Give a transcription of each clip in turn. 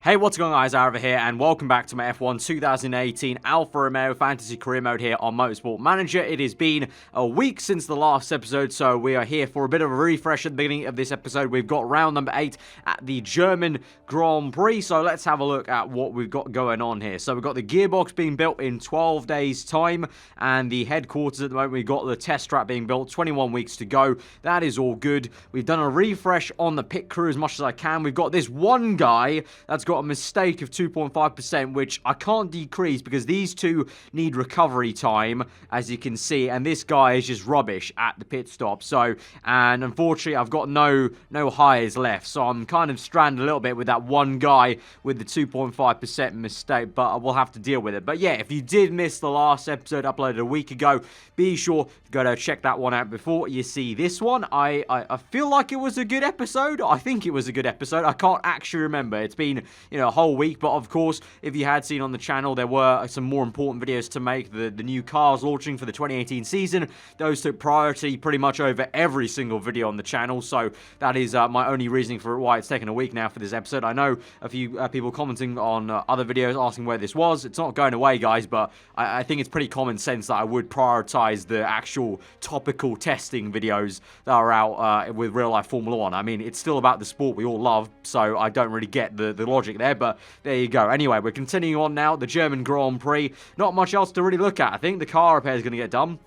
Hey, what's going on guys, aarava here, and welcome back to my F1 2018 Alfa Romeo Fantasy Career Mode here on Motorsport Manager. It has been a week since the last episode, so we are here for a bit of a refresh at the beginning of this episode. We've got round number 8 at the German Grand Prix, so let's have a look at what we've got going on here. So we've got the gearbox being built in 12 days' time, and the headquarters at the moment, we've got the test track being built, 21 weeks to go. That is all good. We've done a refresh on the pit crew as much as I can. We've got this one guy that's got a mistake of 2.5%, which I can't decrease because these two need recovery time, as you can see, and this guy is just rubbish at the pit stop. So, and unfortunately, I've got no hires left, so I'm kind of stranded a little bit with that one guy with the 2.5% mistake, but we'll have to deal with it. But yeah, if you did miss the last episode uploaded a week ago, be sure to go to check that one out before you see this one. I feel like it was a good episode. I think it was a good episode. I can't actually remember. It's been, a whole week, but of course, if you had seen on the channel, there were some more important videos to make. The new cars launching for the 2018 season, those took priority pretty much over every single video on the channel, so that is my only reasoning for why it's taken a week now for this episode. I know a few people commenting on other videos asking where this was. It's not going away, guys, but I think it's pretty common sense that I would prioritize the actual topical testing videos that are out with real-life Formula 1. I mean, it's still about the sport we all love, so I don't really get the logic there, but there you go. Anyway, we're continuing on now. The German Grand Prix. Not much else to really look at. I think the car repair is going to get done.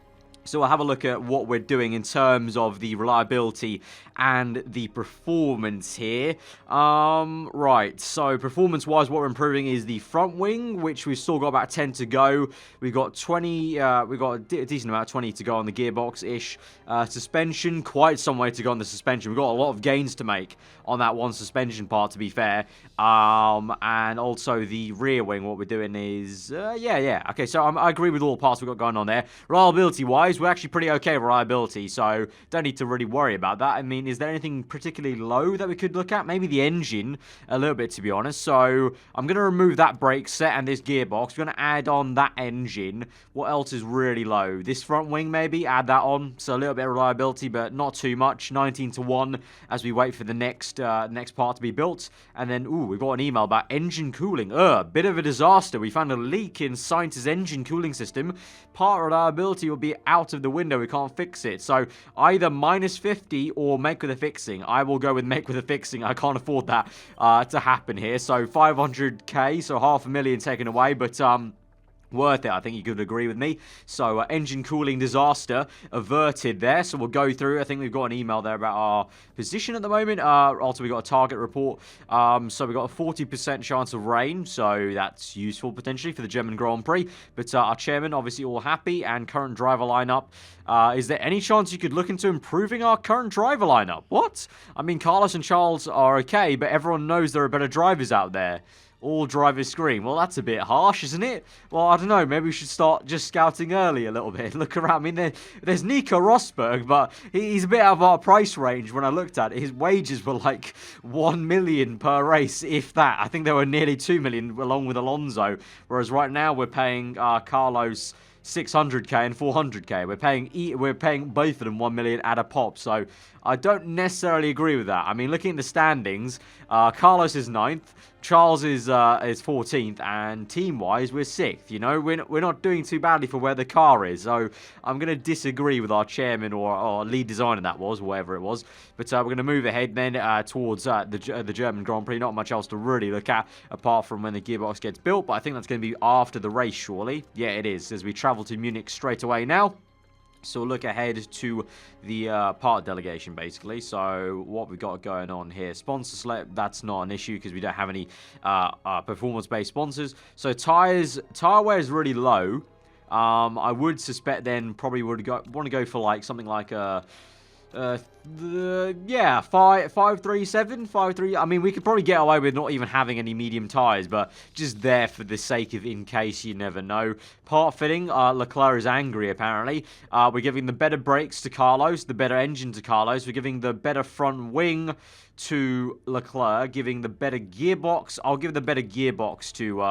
So we'll have a look at what we're doing in terms of the reliability and the performance here. Right, so performance-wise, what we're improving is the front wing, which we've still got about 10 to go. We've got 20, we've got a decent amount, 20 to go on the gearbox-ish. Suspension, quite some way to go on the suspension. We've got a lot of gains to make on that one suspension part, to be fair. And also the rear wing, what we're doing is, yeah. Okay, so I agree with all the parts we've got going on there. Reliability-wise, we're actually pretty okay with reliability, so don't need to really worry about that. I mean, is there anything particularly low that we could look at? Maybe the engine, a little bit, to be honest. So I'm going to remove that brake set and this gearbox. We're going to add on that engine. What else is really low? This front wing, maybe, add that on. So a little bit of reliability, but not too much. 19 to 1 as we wait for the next part to be built. And then, ooh, we've got an email about engine cooling. Bit of a disaster. We found a leak in Science's engine cooling system. Part reliability will be out of the window. We can't fix it. So either minus 50 or make with a fixing. I will go with make with a fixing. I can't afford that to happen here. So 500k, so $500,000 taken away, but worth it, I think you could agree with me. So, engine cooling disaster averted there. So, we'll go through. I think we've got an email there about our position at the moment. Also, we've got a target report. So, we've got a 40% chance of rain. So, that's useful potentially for the German Grand Prix. But our chairman, obviously, all happy. And current driver lineup. Is there any chance you could look into improving our current driver lineup? What? I mean, Carlos and Charles are okay, but everyone knows there are better drivers out there. All drivers scream. Well, that's a bit harsh, isn't it? Well, I don't know. Maybe we should start just scouting early a little bit. Look around. I mean, there's Nico Rosberg, but he's a bit out of our price range. When I looked at it, his wages were like 1 million per race, if that. I think they were nearly 2 million along with Alonso. Whereas right now we're paying Carlos 600k and 400k. We're paying both of them 1 million at a pop. So I don't necessarily agree with that. I mean, looking at the standings, Carlos is 9th, Charles is 14th, and team-wise, we're 6th. You know, we're not doing too badly for where the car is. So I'm going to disagree with our chairman or lead designer, that was, whatever it was. But we're going to move ahead then towards the German Grand Prix. Not much else to really look at apart from when the gearbox gets built. But I think that's going to be after the race, surely. Yeah, it is, as we travel to Munich straight away now. So we'll look ahead to the part delegation, basically. So what we've got going on here. Sponsor select, that's not an issue because we don't have any performance-based sponsors. So tire wear is really low. I would suspect then probably want to go for like something like a... 537, 53. I mean, we could probably get away with not even having any medium tires, but just there for the sake of in case you never know. Part fitting, Leclerc is angry apparently. We're giving the better brakes to Carlos, the better engine to Carlos. We're giving the better front wing to Leclerc, giving the better gearbox. I'll give the better gearbox to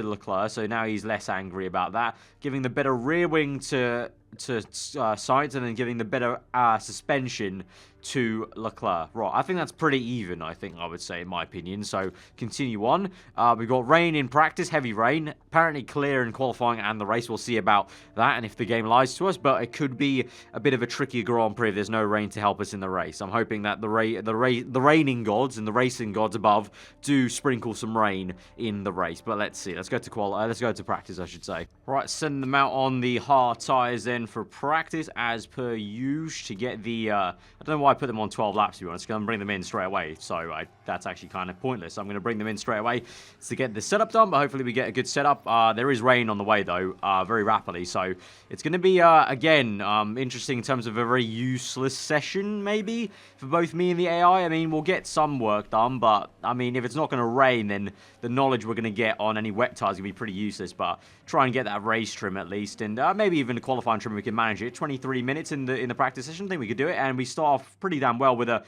Leclerc, so now he's less angry about that. Giving the better rear wing to Sainz and then giving the better suspension to Leclerc. Right, I think that's pretty even, I would say, in my opinion. So, continue on. We've got rain in practice, heavy rain. Apparently clear in qualifying and the race. We'll see about that and if the game lies to us. But it could be a bit of a tricky Grand Prix if there's no rain to help us in the race. I'm hoping that the raining gods and the racing gods above do sprinkle some rain in the race. But let's see. Let's go to practice, I should say. Right, send them out on the hard tyres then for practice as per usual to get the... I don't know why I put them on 12 laps, to be honest. I'm going to bring them in straight away. So that's actually kind of pointless. I'm going to bring them in straight away to get the setup done. But hopefully we get a good setup. There is rain on the way, though, very rapidly. So it's going to be, again, interesting in terms of a very useless session, maybe, for both me and the AI. I mean, we'll get some work done. But, I mean, if it's not going to rain, then the knowledge we're going to get on any wet tires is going to be pretty useless. But try and get that race trim at least. And maybe even the qualifying trim, we can manage it. 23 minutes in the practice session. I think we could do it. And we start off pretty damn well with a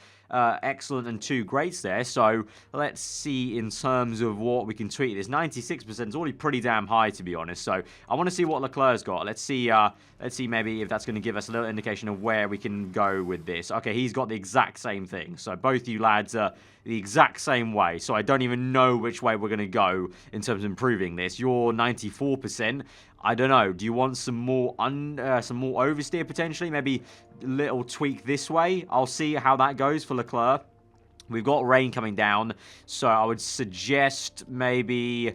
excellent and 2 greats there. So let's see in terms of what we can tweet this. 96% is already pretty damn high, to be honest. So I want to see what Leclerc's got. Let's see maybe if that's going to give us a little indication of where we can go with this. Okay, he's got the exact same thing. So both you lads are the exact same way. So I don't even know which way we're going to go in terms of improving this. You're 94%. I don't know. Do you want some more oversteer potentially? Maybe a little tweak this way. I'll see how that goes for Leclerc. We've got rain coming down, so I would suggest maybe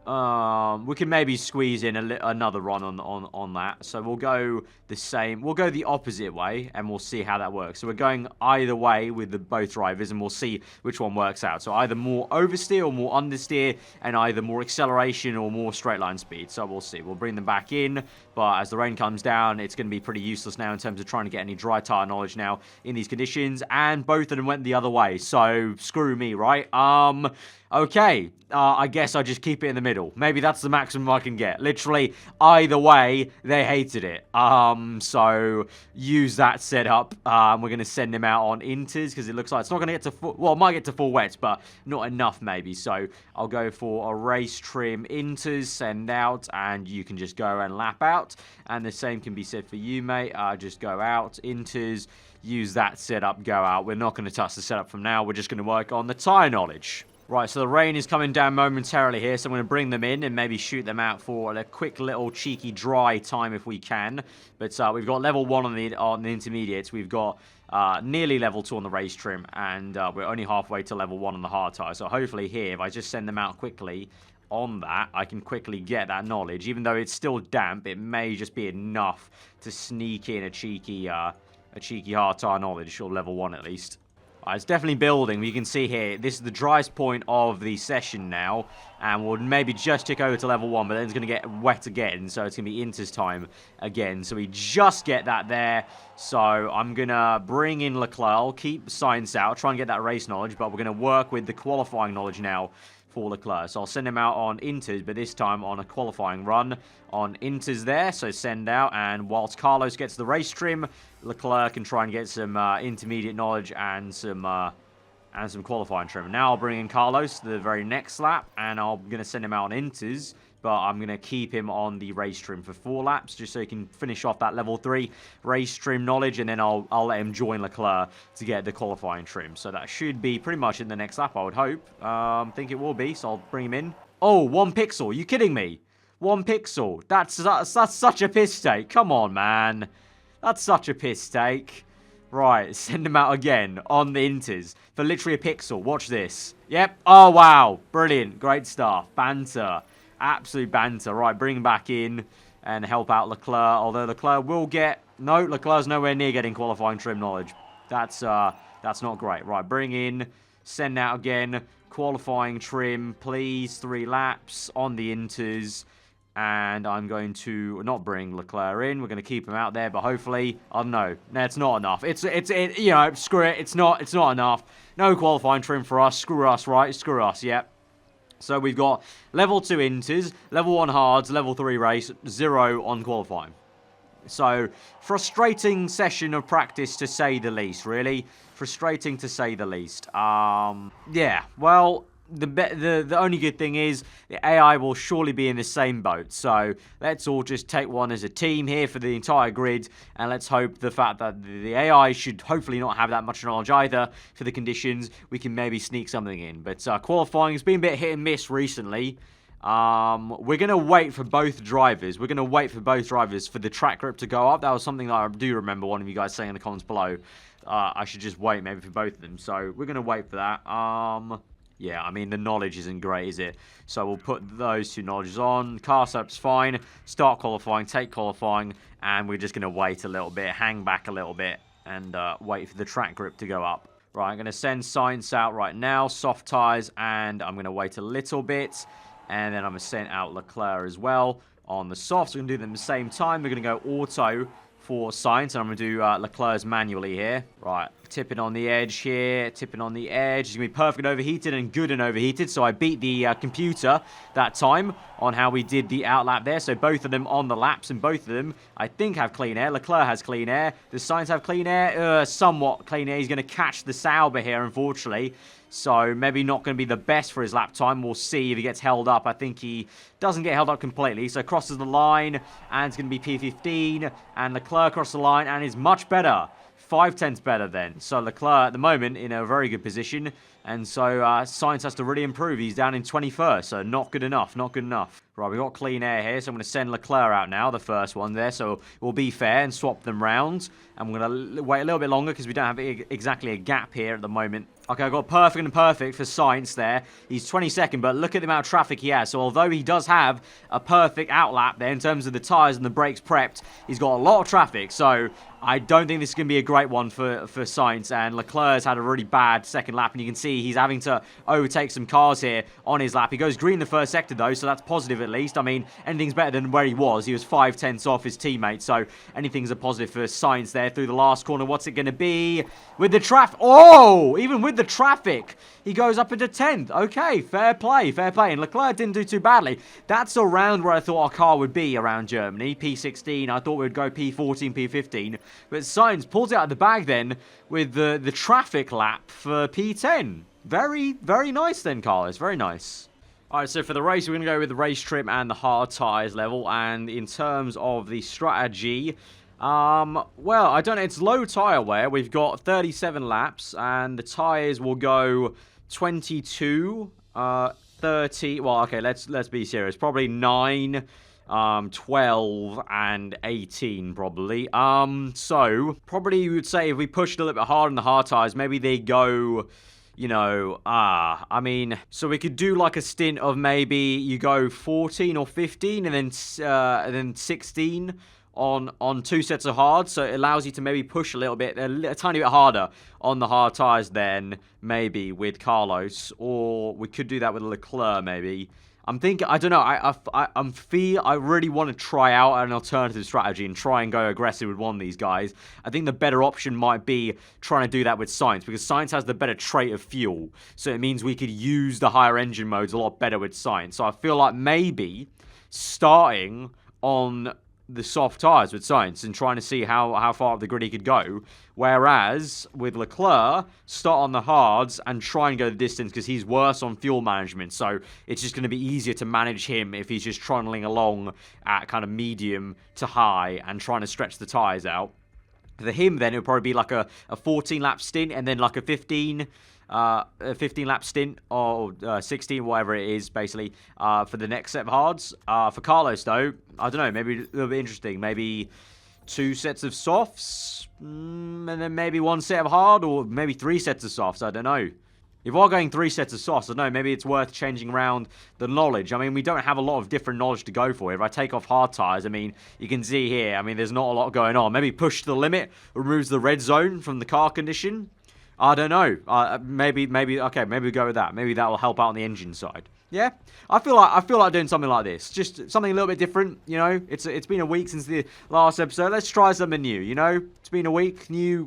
we can maybe squeeze in another run on that. So we'll go the same. We'll go the opposite way, and we'll see how that works. So we're going either way with both drivers, and we'll see which one works out. So either more oversteer or more understeer, and either more acceleration or more straight line speed. So we'll see. We'll bring them back in, but as the rain comes down, it's going to be pretty useless now in terms of trying to get any dry tire knowledge now in these conditions. And both of them went the other way. So screw me, right? Okay, I guess I just keep it in the middle. Maybe that's the maximum I can get. Literally, either way, they hated it. So use that setup. We're going to send him out on inters because it looks like it's not going to get to full... Well, it might get to full wets, but not enough maybe. So I'll go for a race trim inters, send out, and you can just go and lap out. And the same can be said for you, mate. Just go out, inters, use that setup, go out. We're not going to touch the setup from now. We're just going to work on the tyre knowledge. Right, so the rain is coming down momentarily here, so I'm going to bring them in and maybe shoot them out for a quick little cheeky dry time if we can. But we've got level 1 on the intermediates. We've got nearly level 2 on the race trim, and we're only halfway to level 1 on the hard tyre. So hopefully here, if I just send them out quickly on that, I can quickly get that knowledge. Even though it's still damp, it may just be enough to sneak in a cheeky hard tyre knowledge, or level 1 at least. It's definitely building. You can see here, this is the driest point of the session now, and we'll maybe just tick over to level 1, but then it's going to get wet again, so it's going to be Inter's time again. So we just get that there, so I'm going to bring in Leclerc. I'll keep Sainz out, try and get that race knowledge, but we're going to work with the qualifying knowledge now for Leclerc. So I'll send him out on Inters, but this time on a qualifying run on Inters there. So send out, and whilst Carlos gets the race trim, Leclerc can try and get some intermediate knowledge and some qualifying trim. Now I'll bring in Carlos to the very next lap, and I'm going to send him out on Inters, but I'm going to keep him on the race trim for 4 laps, just so he can finish off that level 3 race trim knowledge, and then I'll let him join Leclerc to get the qualifying trim. So that should be pretty much in the next lap, I would hope. I think it will be, so I'll bring him in. Oh, 1 pixel. Are you kidding me? 1 pixel. That's such a piss take. Come on, man. That's such a piss take. Right, send him out again on the Inters for literally a pixel. Watch this. Yep. Oh, wow. Brilliant. Great stuff. Banter. Absolute banter. Right, bring him back in and help out Leclerc. Although Leclerc will get... No, Leclerc's nowhere near getting qualifying trim knowledge. That's not great. Right, bring in, send out again, qualifying trim, please. 3 laps on the Inters. And I'm going to not bring Leclerc in. We're going to keep him out there, but hopefully, I don't know. That's not enough. You know, screw it. It's not enough. No qualifying trim for us. Screw us, right? Screw us, yep. So we've got level 2 Inters, level 1 hards, level 3 race, 0 on qualifying. So, frustrating session of practice to say the least, really. Frustrating to say the least. Yeah, well... the only good thing is the AI will surely be in the same boat. So let's all just take one as a team here for the entire grid, and let's hope the fact that the AI should hopefully not have that much knowledge either for the conditions. We can maybe sneak something in. But qualifying has been a bit hit and miss recently. We're going to wait for both drivers. We're going to wait for both drivers for the track grip to go up. That was something that I do remember one of you guys saying in the comments below. I should just wait maybe for both of them. So we're going to wait for that. Yeah, I mean, the knowledge isn't great, is it? So we'll put those two knowledges on. Car setup's fine. Start qualifying, take qualifying, and we're just going to wait a little bit, hang back a little bit, and wait for the track grip to go up. Right, I'm going to send Science out right now, soft tyres, and I'm going to wait a little bit. And then I'm going to send out Leclerc as well on the softs. We're going to do them at the same time. We're going to go auto for Science, and I'm going to do Leclerc's manually here. Right, tipping on the edge here, tipping on the edge. It's going to be perfect overheated and good and overheated, so I beat the computer that time on how we did the outlap there. So both of them on the laps, and both of them, I think, have clean air. Leclerc has clean air. Does Science have clean air? Somewhat clean air. He's going to catch the Sauber here, unfortunately. So maybe not going to be the best for his lap time. We'll see if he gets held up. I think he doesn't get held up completely. So crosses the line, and it's going to be P15. And Leclerc crosses the line, and is much better. 5/10 better then. So Leclerc at the moment in a very good position. And so Science has to really improve. He's down in 21st, so not good enough. Not good enough. Right, we've got clean air here, so I'm going to send Leclerc out now, the first one there. So we'll be fair and swap them round. And we're going to wait a little bit longer because we don't have exactly a gap here at the moment. Okay, I've got perfect and perfect for Science there. He's 22nd, but look at the amount of traffic he has. So although he does have a perfect outlap there in terms of the tyres and the brakes prepped, he's got a lot of traffic. So I don't think this is going to be a great one for Science. And Leclerc's had a really bad second lap, and you can see he's having to overtake some cars here on his lap. He goes green the first sector, though, so that's positive at least. I mean, anything's better than where he was. He was 5/10 off his teammate, so anything's a positive for Science there through the last corner. What's it going to be? With the traffic. Oh! Even with the traffic, he goes up into 10th. Okay, fair play, fair play. And Leclerc didn't do too badly. That's around where I thought our car would be around Germany. P16, I thought we'd go P14, P15. But Science pulls it out of the bag then with the traffic lap for P10. Very, very nice then, Carlos. Very nice. Alright, so for the race, we're going to go with the race trim and the hard tyres level. And in terms of the strategy, well, I don't know. It's low tyre wear. We've got 37 laps, and the tyres will go 22, 30. Well, okay, let's be serious. Probably 9, 12, and 18, probably. So probably you would say if we pushed a little bit hard on the hard tyres, maybe they go, you know, I mean, so we could do like a stint of maybe you go 14 or 15 and then 16 on 2 sets of hard. So it allows you to maybe push a little bit, a tiny bit harder on the hard tyres then maybe with Carlos, or we could do that with Leclerc maybe. I'm thinking, I don't know, I really want to try out an alternative strategy and try and go aggressive with one of these guys. I think the better option might be trying to do that with Science, because Science has the better trait of fuel. So it means we could use the higher engine modes a lot better with Science. So I feel like maybe starting on the soft tyres with Science and trying to see how far up the grid he could go. Whereas with Leclerc, start on the hards and try and go the distance because he's worse on fuel management. So it's just going to be easier to manage him if he's just trundling along at kind of medium to high and trying to stretch the tyres out. For him, then, it'll probably be like a 14-lap stint and then like a 15 lap stint or 16, whatever it is, basically, for the next set of hards. For Carlos, though, I don't know, maybe a little bit interesting. Maybe 2 sets of softs, and then maybe 1 set of hard, or maybe 3 sets of softs, I don't know. If we're going 3 sets of softs, I don't know, maybe it's worth changing around the knowledge. I mean, we don't have a lot of different knowledge to go for. If I take off hard tyres, I mean, you can see here, I mean, there's not a lot going on. Maybe push to the limit, removes the red zone from the car condition. I don't know. Maybe we go with that. Maybe that will help out on the engine side. Yeah, I feel like doing something like this. Just something a little bit different. You know, it's been a week since the last episode. Let's try something new. You know, it's been a week, new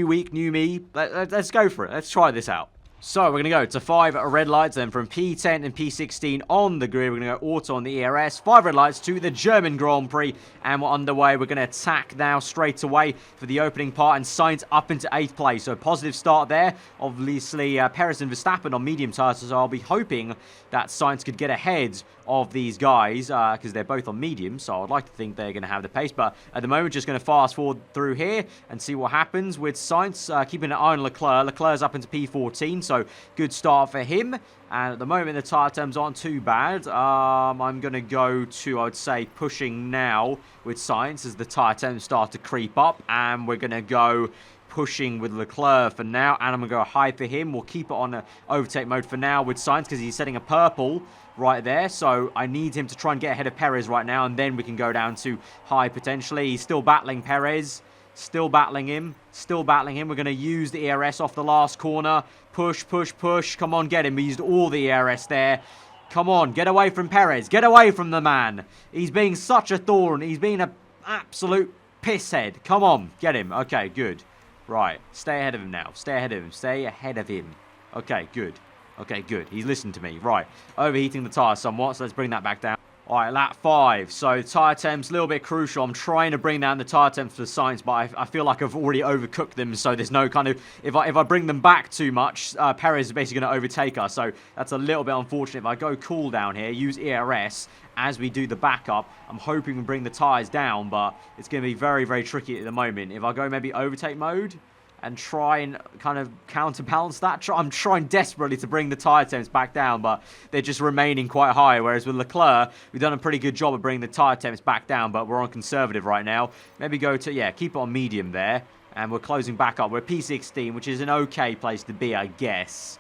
week, new me. Let's go for it. Let's try this out. So we're going to go to 5 red lights then from P10 and P16 on the grid. We're going to go auto on the ERS. 5 red lights to the German Grand Prix. And we're underway. We're going to attack now straight away for the opening part. And Sainz up into 8th place. So positive start there. Obviously, Perez and Verstappen on medium tyres. So I'll be hoping that Sainz could get ahead of these guys because they're both on medium. So I'd like to think they're going to have the pace. But at the moment, just going to fast forward through here and see what happens with Sainz. Keeping an eye on Leclerc. Leclerc's up into P14. So good start for him. And at the moment, the tyre terms aren't too bad. I'm going to go to, I would say, pushing now with Sainz as the tyre terms start to creep up. And we're going to go pushing with Leclerc for now. And I'm going to go high for him. We'll keep it on overtake mode for now with Sainz because he's setting a purple right there. So I need him to try and get ahead of Perez right now. And then we can go down to high potentially. He's still battling Perez. Still battling him. Still battling him. We're going to use the ERS off the last corner. Push, push, push. Come on, get him. We used all the ERS there. Come on, get away from Perez. Get away from the man. He's being such a thorn. He's being an absolute pisshead. Come on, get him. Okay, good. Right, stay ahead of him now. Stay ahead of him. Stay ahead of him. Okay, good. Okay, good. He's listened to me. Right, overheating the tyre somewhat, so let's bring that back down. All right, lap 5. So tyre temps, a little bit crucial. I'm trying to bring down the tyre temps for Sainz, but I feel like I've already overcooked them. So there's no kind of... If I bring them back too much, Perez is basically going to overtake us. So that's a little bit unfortunate. If I go cool down here, use ERS as we do the backup, I'm hoping we bring the tyres down, but it's going to be very, very tricky at the moment. If I go maybe overtake mode and try and kind of counterbalance that. I'm trying desperately to bring the tyre temps back down, but they're just remaining quite high. Whereas with Leclerc, we've done a pretty good job of bringing the tyre temps back down, but we're on conservative right now. Maybe go to, yeah, keep it on medium there. And we're closing back up. We're P16, which is an okay place to be, I guess.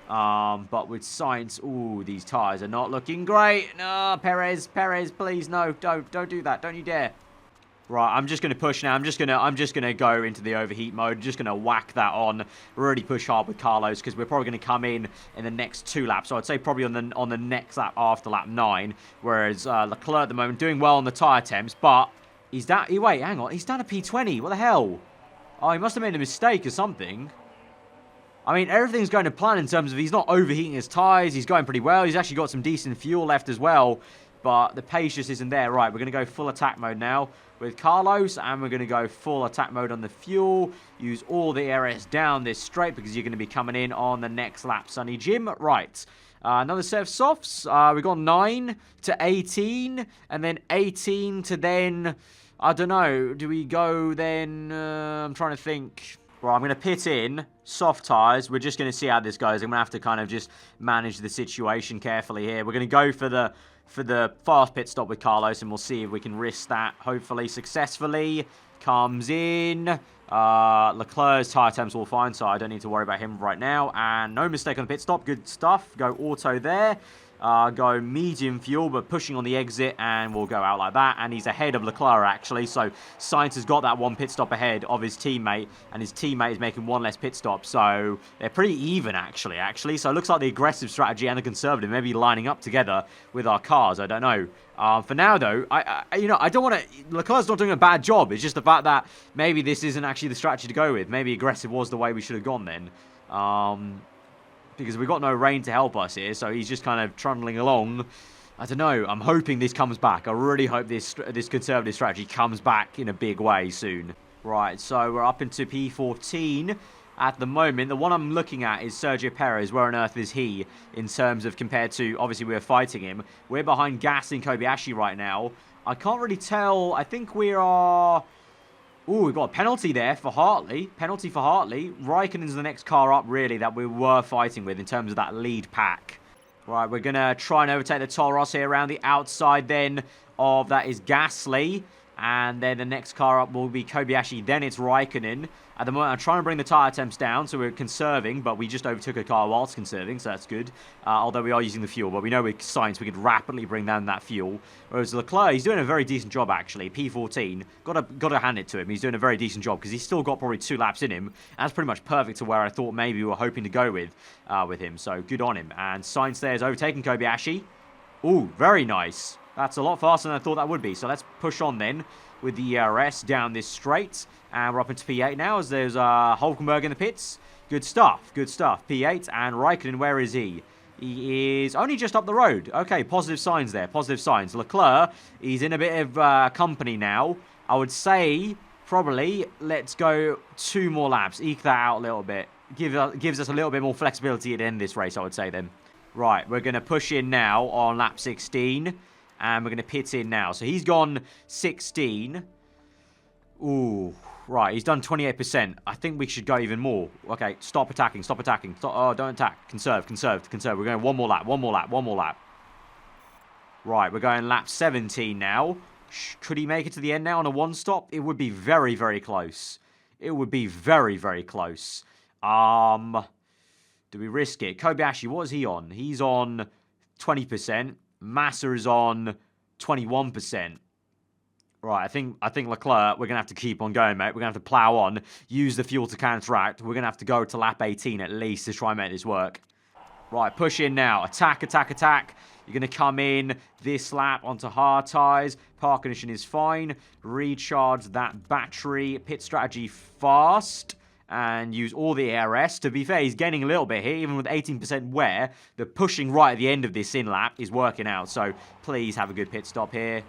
But with Sainz, ooh, these tyres are not looking great. No, Perez, please, no, don't do that. Don't you dare. Right, I'm just going to push now. I'm just going to go into the overheat mode. Just going to whack that on. Really push hard with Carlos because we're probably going to come in the next 2 laps. So I'd say probably on the next lap after lap 9. Whereas Leclerc at the moment doing well on the tyre temps, but he's down. Wait, hang on. He's down to P20. What the hell? Oh, he must have made a mistake or something. I mean, everything's going to plan in terms of he's not overheating his tyres. He's going pretty well. He's actually got some decent fuel left as well. But the pace just isn't there. Right, we're going to go full attack mode now with Carlos. And we're going to go full attack mode on the fuel. Use all the ERS down this straight because you're going to be coming in on the next lap, Sonny Jim. Right. Another set of softs. We've got 9 to 18. And then 18 to then... I don't know. Do we go then... I'm trying to think... Right, I'm going to pit in soft tyres. We're just going to see how this goes. I'm going to have to kind of just manage the situation carefully here. We're going to go for the fast pit stop with Carlos, and we'll see if we can risk that, hopefully, successfully. Comes in. Leclerc's tyre temps all fine, so I don't need to worry about him right now. And no mistake on the pit stop. Good stuff. Go auto there. Go medium fuel, but pushing on the exit, and we'll go out like that. And he's ahead of Leclerc, actually. So Sainz has got that 1 pit stop ahead of his teammate, and his teammate is making 1 less pit stop. So they're pretty even, actually. So it looks like the aggressive strategy and the conservative may be lining up together with our cars. I don't know. For now, though, I don't want to... Leclerc's not doing a bad job. It's just the fact that maybe this isn't actually the strategy to go with. Maybe aggressive was the way we should have gone then. Because we've got no rain to help us here, so he's just kind of trundling along. I don't know. I'm hoping this comes back. I really hope this conservative strategy comes back in a big way soon. Right, so we're up into P14 at the moment. The one I'm looking at is Sergio Perez. Where on earth is he in terms of compared to, obviously, we're fighting him. We're behind Gasly and Kobayashi right now. I can't really tell. I think we are... Ooh, we've got a penalty there for Hartley. Penalty for Hartley. Raikkonen's the next car up, really, that we were fighting with in terms of that lead pack. Right, we're going to try and overtake the Toro Rosso here around the outside then of that is Gasly. And then the next car up will be Kobayashi. Then it's Raikkonen. At the moment, I'm trying to bring the tyre temps down, so we're conserving, but we just overtook a car whilst conserving, so that's good. Although we are using the fuel, but we know with Sainz we could rapidly bring down that fuel. Whereas Leclerc, he's doing a very decent job, actually. P14, got to hand it to him. He's doing a very decent job, because he's still got probably 2 laps in him. And that's pretty much perfect to where I thought maybe we were hoping to go with him, so good on him. And Sainz there is overtaking Kobayashi. Ooh, very nice. That's a lot faster than I thought that would be, so let's push on then with the ERS down this straight. And we're up into P8 now as there's Hulkenberg in the pits. Good stuff. Good stuff. P8. And Raikkonen, where is he? He is only just up the road. Okay, positive signs there. Positive signs. Leclerc, he's in a bit of company now. I would say, probably, let's go 2 more laps. Eke that out a little bit. Gives us a little bit more flexibility at the end of this race, I would say then. Right, we're going to push in now on lap 16. And we're going to pit in now. So he's gone 16. Ooh. Right, he's done 28%. I think we should go even more. Okay, stop attacking, stop attacking. Stop, oh, don't attack. Conserve, conserve, conserve. We're going 1 more lap, 1 more lap, 1 more lap. Right, we're going lap 17 now. Could he make it to the end now on a 1-stop? It would be very, very close. It would be very, very close. Do we risk it? Kobayashi, what is he on? He's on 20%. Massa is on 21%. Right, I think Leclerc, we're going to have to keep on going, mate. We're going to have to plow on, use the fuel to counteract. We're going to have to go to lap 18 at least to try and make this work. Right, push in now. Attack, attack, attack. You're going to come in this lap onto hard tyres. Park condition is fine. Recharge that battery. Pit strategy fast. And use all the ARS. To be fair, he's gaining a little bit here. Even with 18% wear, the pushing right at the end of this in-lap is working out. So please have a good pit stop here.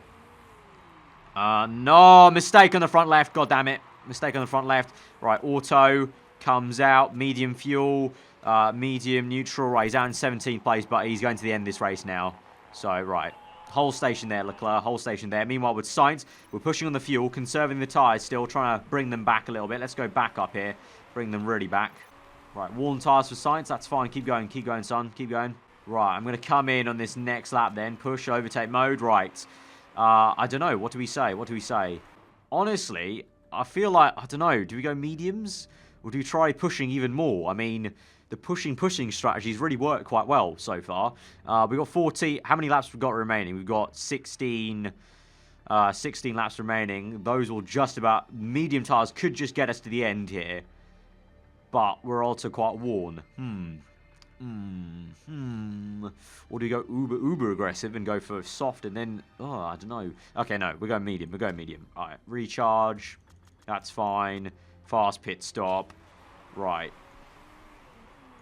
No, mistake on the front left. God damn it. Mistake on the front left. Right, auto comes out. Medium fuel. Medium neutral. Right, he's out in 17th place, but he's going to the end of this race now. So, right. Whole station there, Leclerc. Whole station there. Meanwhile, with Sainz, we're pushing on the fuel, conserving the tyres still, trying to bring them back a little bit. Let's go back up here. Bring them really back. Right, worn tyres for Sainz. That's fine. Keep going, son. Keep going. Right, I'm going to come in on this next lap then. Push, overtake mode. Right. I don't know. What do we say? What do we say? Honestly, I feel like, I don't know. Do we go mediums? Or do we try pushing even more? I mean, the pushing strategies really worked quite well so far. We've got 40. How many laps we've got remaining? We've got 16 laps remaining. Those will just about... Medium tyres could just get us to the end here. But we're also quite worn. Or do we go uber aggressive and go for soft and then... Oh, I don't know. Okay, no. We're going medium. We're going medium. All right. Recharge. That's fine. Fast pit stop. Right.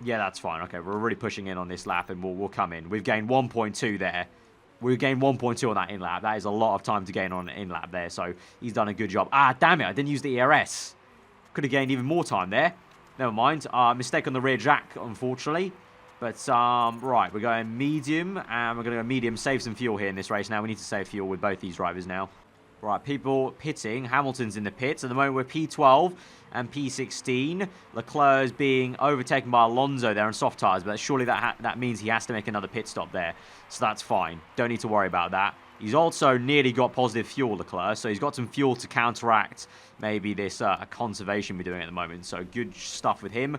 Yeah, that's fine. Okay, we're already pushing in on this lap and we'll come in. We've gained 1.2 there. We've gained 1.2 on that in-lap. That is a lot of time to gain on an in-lap there. So he's done a good job. Ah, damn it. I didn't use the ERS. Could have gained even more time there. Never mind. Mistake on the rear jack, unfortunately. But, right, we're going medium, and we're going to go medium, save some fuel here in this race now. We need to save fuel with both these drivers now. Right, people pitting. Hamilton's in the pits. At the moment, we're P12 and P16. Leclerc is being overtaken by Alonso there on soft tyres, but surely that means he has to make another pit stop there. So that's fine. Don't need to worry about that. He's also nearly got positive fuel, Leclerc, so he's got some fuel to counteract maybe this conservation we're doing at the moment. So good stuff with him.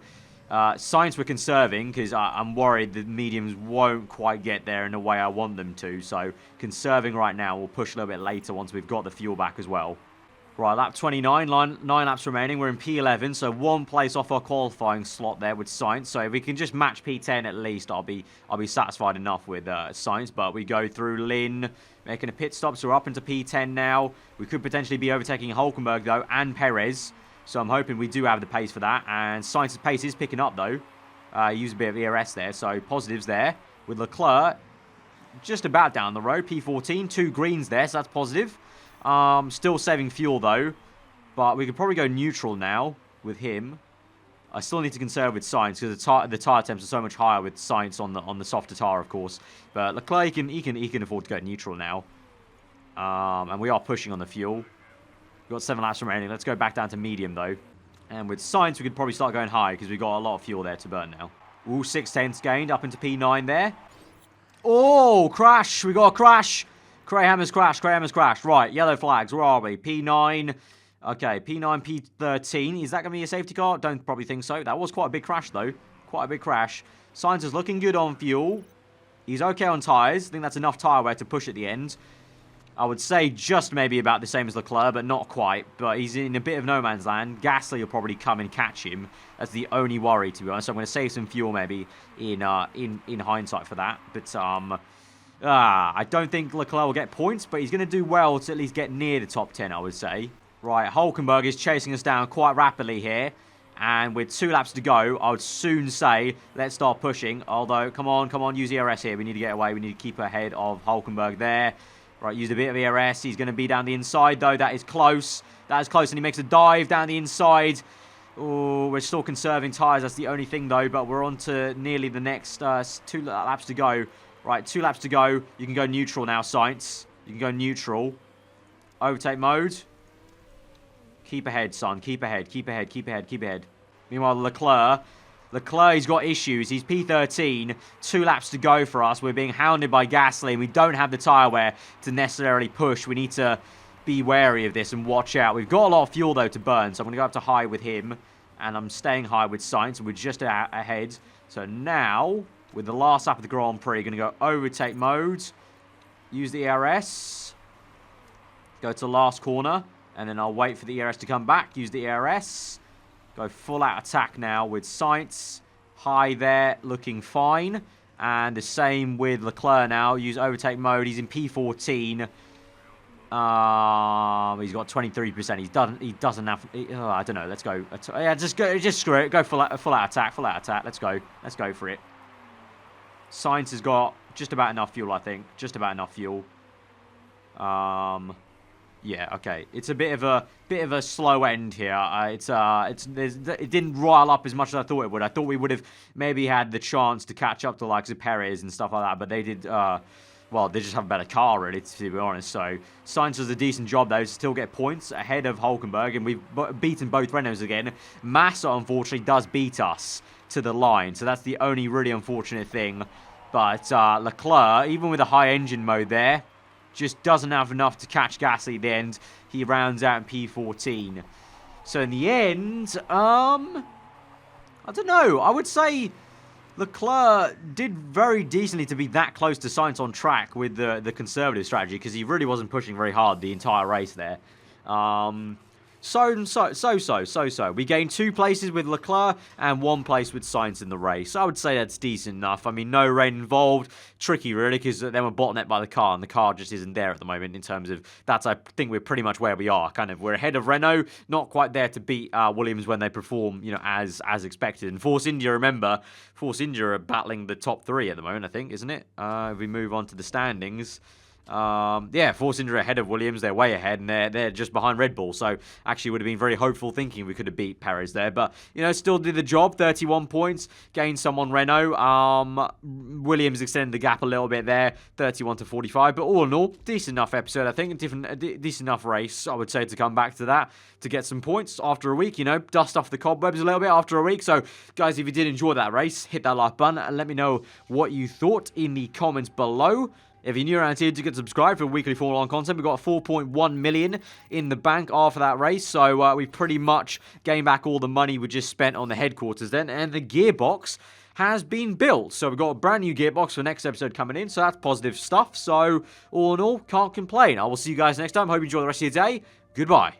Sainz we're conserving because I'm worried the mediums won't quite get there in the way I want them to. So conserving right now. We'll push a little bit later once we've got the fuel back as well. Right, lap 29, 9 laps remaining. We're in P11, so 1 place off our qualifying slot there with Sainz. So if we can just match P10 at least, I'll be satisfied enough with Sainz. But we go through Lynn, making a pit stop, so we're up into P10 now. We could potentially be overtaking Hülkenberg though, and Perez. So I'm hoping we do have the pace for that. And Sainz's pace is picking up though. Use a bit of ERS there, so positives there. With Leclerc, just about down the road, P14, 2 greens there, so that's positive. Still saving fuel though, but we could probably go neutral now with him. I still need to conserve with Sainz because the tyre temps are so much higher with Sainz on the softer tyre, of course. But Leclerc he can afford to go neutral now, and we are pushing on the fuel. We've got 7 laps remaining. Let's go back down to medium though, and with Sainz we could probably start going high because we've got a lot of fuel there to burn now. Ooh, 6 tenths gained up into P9 there. Oh, crash! We got a crash. Krahammer's crashed. Right, yellow flags. Where are we? P9. Okay, P9, P13. Is that going to be a safety car? Don't probably think so. That was quite a big crash, though. Quite a big crash. Sainz is looking good on fuel. He's okay on tyres. I think that's enough tyre wear to push at the end. I would say just maybe about the same as Leclerc, but not quite. But he's in a bit of no man's land. Gasly will probably come and catch him. That's the only worry, to be honest. So I'm going to save some fuel maybe in hindsight for that. But, I don't think Leclerc will get points, but he's going to do well to at least get near the top 10, I would say. Right, Hülkenberg is chasing us down quite rapidly here. And with 2 laps to go, I would soon say, let's start pushing. Although, come on, use ERS here. We need to get away. We need to keep ahead of Hulkenberg there. Right, used a bit of ERS. He's going to be down the inside, though. That is close. That is close, and he makes a dive down the inside. Oh, we're still conserving tyres. That's the only thing, though. But we're on to nearly the next 2 laps to go. Right, 2 laps to go. You can go neutral now, Sainz. You can go neutral. Overtake mode. Keep ahead, son. Keep ahead. Keep ahead. Keep ahead. Keep ahead. Meanwhile, Leclerc, he's got issues. He's P13. 2 laps to go for us. We're being hounded by Gasly. We don't have the tyre wear to necessarily push. We need to be wary of this and watch out. We've got a lot of fuel, though, to burn. So I'm going to go up to high with him. And I'm staying high with Sainz. We're just ahead. So now, with the last lap of the Grand Prix, going to go overtake mode. Use the ERS. Go to last corner. And then I'll wait for the ERS to come back. Use the ERS. Go full out attack now with Sainz. High there, looking fine. And the same with Leclerc now. Use overtake mode. He's in P14. He's got 23%. He doesn't have. I don't know. Let's go. Yeah, just screw it. Go full out attack. Full out attack. Let's go. Let's go for it. Sainz has got just about enough fuel, I think. Just about enough fuel. Yeah, okay. It's a bit of a slow end here. It didn't rile up as much as I thought it would. I thought we would have maybe had the chance to catch up to the likes of Perez and stuff like that, but they did. Well, they just have a better car, really, to be honest. So Sainz does a decent job though to still get points ahead of Hulkenberg, and we've beaten both Renaults again. Massa, unfortunately, does beat us to the line, so that's the only really unfortunate thing. But Leclerc, even with a high engine mode there, just doesn't have enough to catch Gasly at the end. He rounds out in P14. So in the end, I don't know. I would say Leclerc did very decently to be that close to Sainz on track with the conservative strategy, because he really wasn't pushing very hard the entire race there. So. We gained 2 places with Leclerc and 1 place with Sainz in the race. I would say that's decent enough. I mean, no rain involved. Tricky, really, because then we're bottlenecked by the car, and the car just isn't there at the moment in terms of that's, I think we're pretty much where we are. Kind of, we're ahead of Renault, not quite there to beat Williams when they perform, as expected. And Force India, remember, Force India are battling the top 3 at the moment, I think, isn't it? If we move on to the standings. Yeah, Force India ahead of Williams. They're way ahead, and they're just behind Red Bull. So actually would have been very hopeful thinking we could have beat Perez there. But, still did the job. 31 points. Gained some on Renault. Williams extended the gap a little bit there. 31 to 45. But all in all, decent enough episode, I think. Decent enough race, I would say, to come back to that. To get some points after a week, dust off the cobwebs a little bit after a week. So, guys, if you did enjoy that race, hit that like button and let me know what you thought in the comments below. If you're new around here, do get subscribed for weekly Formula 1 content. We've got 4.1 million in the bank after that race. So we pretty much gained back all the money we just spent on the headquarters then. And the gearbox has been built. So we've got a brand new gearbox for next episode coming in. So that's positive stuff. So all in all, can't complain. I will see you guys next time. Hope you enjoy the rest of your day. Goodbye.